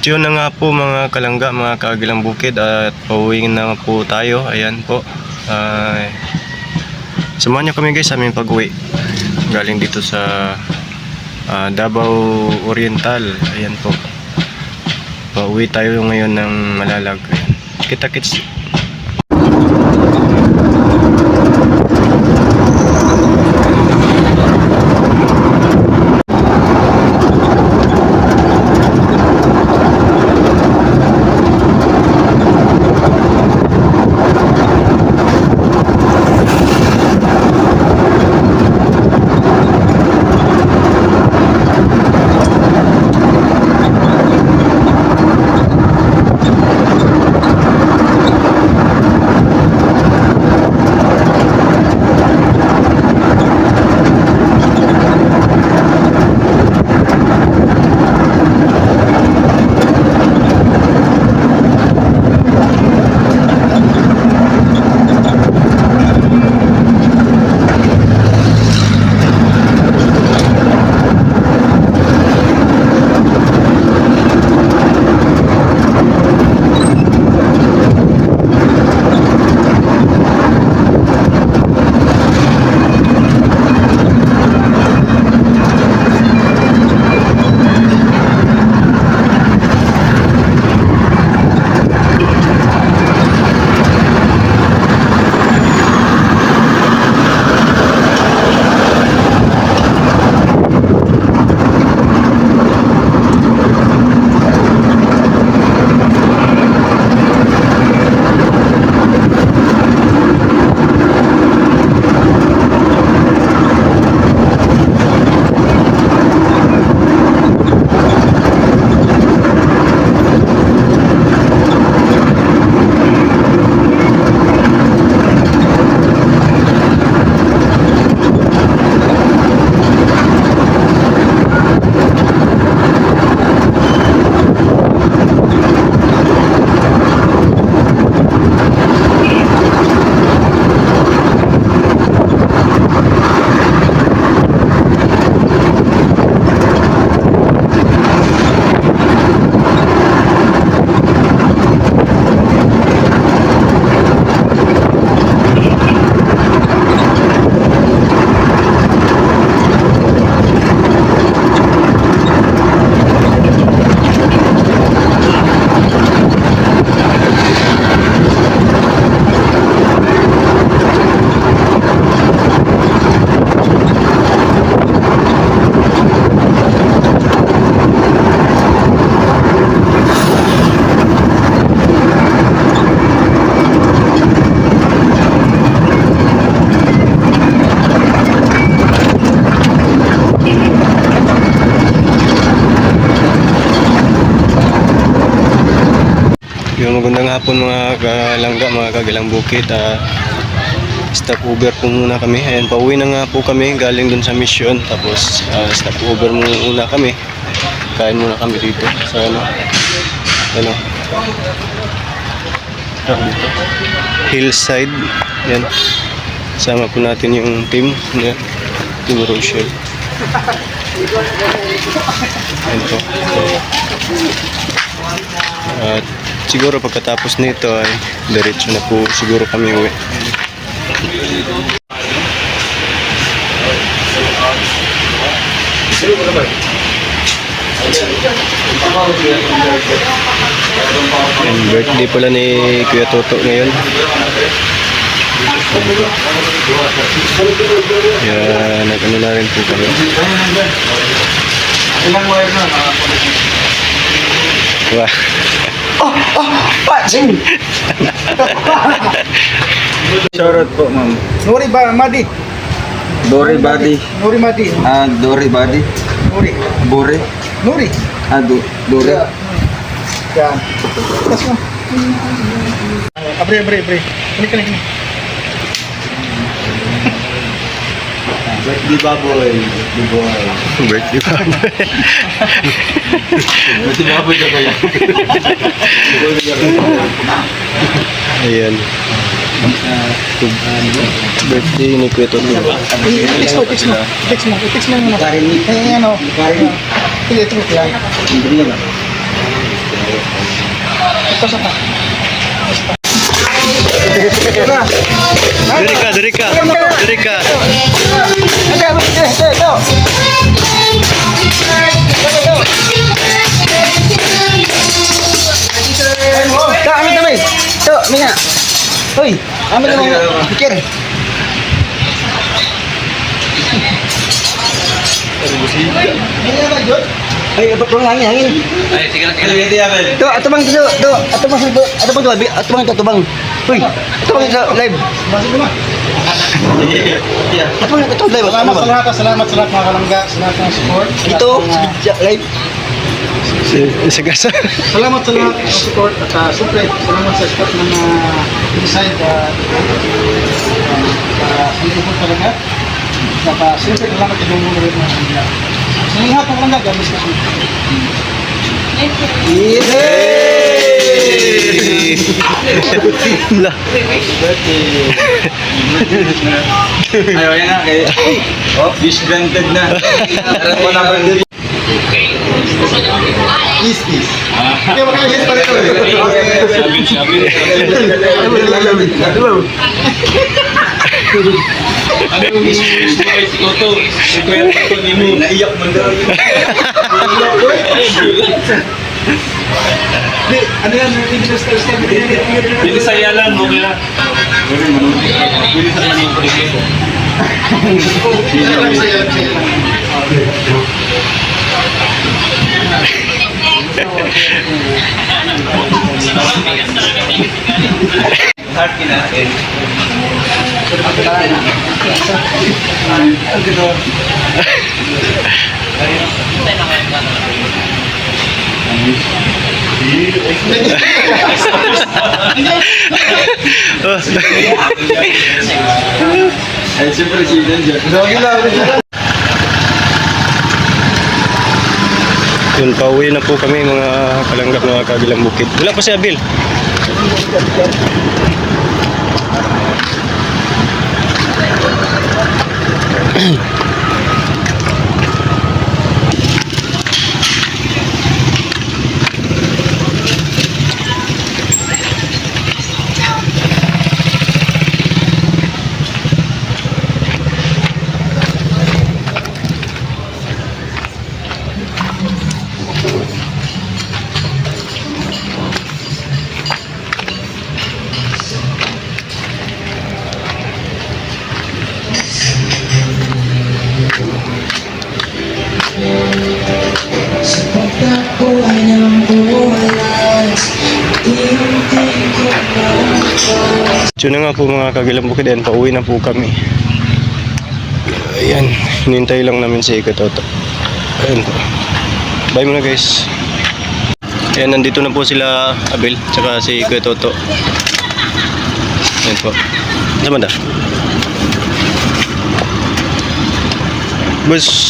Yun na nga po mga kalangga, mga kaagilang bukid, at pauwi na po tayo. Ayan po. Samahan niyo kami guys sa aming pag-uwi. Galing dito sa Davao Oriental. Ayan po. Pauwi tayo ngayon ng Malalag. Kita-kits. Yung magandang hapon mga kalangga, mga kagilang bukid. Stop over po muna kami. Ayan, pauwi na nga po kami galing dun sa mission. Tapos stop over muna kami. Kain muna kami dito sa dito Hillside. Yan. Sama po natin yung team. Yan. Team Rochelle. Ayan po. At siguro pagkatapos nito ay diretso na po siguro kami uwi. And birthday pala ni Kuya Toto ngayon. Kaya nag-ano na rin po kami. Ilang wire na? Wah. Patsing! Shoutout po, ma'am. Nuri Madi. Dori Badi. Nuri Madi. Dori Badi. Nuri. Bore. Nuri. Dori. Yan. Tapos mo. Abre. Kali. Birthday baboy. Birthday pa. Birthday baboy ka kaya. Ayan. Birthday ni Kuya Toto. Text mo muna. Ayan o. Ito lang. Pasok na. Diri ka, diri ka. Diri ka. Tak, amin tamay. Tu, minyak. Hoy, amin tamay. Pikir. Ay, apa kurang angin. Ay, sige na, sige na. Tu, atau bang tu, atau bang tu bang. Hoy, atau bang live. Atau bang tu live. Salamat sa lahat, salamat sa lahat mga kalangga, sa lahat ng support. Ito, live. Sagasa. Salamat sa lahat ng support at siyempre, salamat sa support ng inside sa support talaga. At siyempre, salamat sa mga rin mga kalangga. Sa lahat ng kalangga, gamis na siya. Lah. Ayaw yan nga, kaya. Oh, wish granted na. Alam ko na ba din? Kaya makakalit pa rin ito. Ano yung wish mo kay si Koto? Si Kuya Koto ni mo. Naiyak mo daw. Ano yan? Binisaya lang, okay lang. Bilisan lang yung proseso. Heart kinain. Ay, si President dyan. Yun, pauwi na po kami mga kalangga, mga kagilang bukid. Wala pa si Abil. So na nga po mga kagilang bukid, ayan, pauwi na po kami. Ayan, hinintay lang namin si Ikatoto. Ayan po. Bye muna guys. Ayan, nandito na po sila Abel, tsaka si Ikatoto. Ayan po. Sama da. Bus.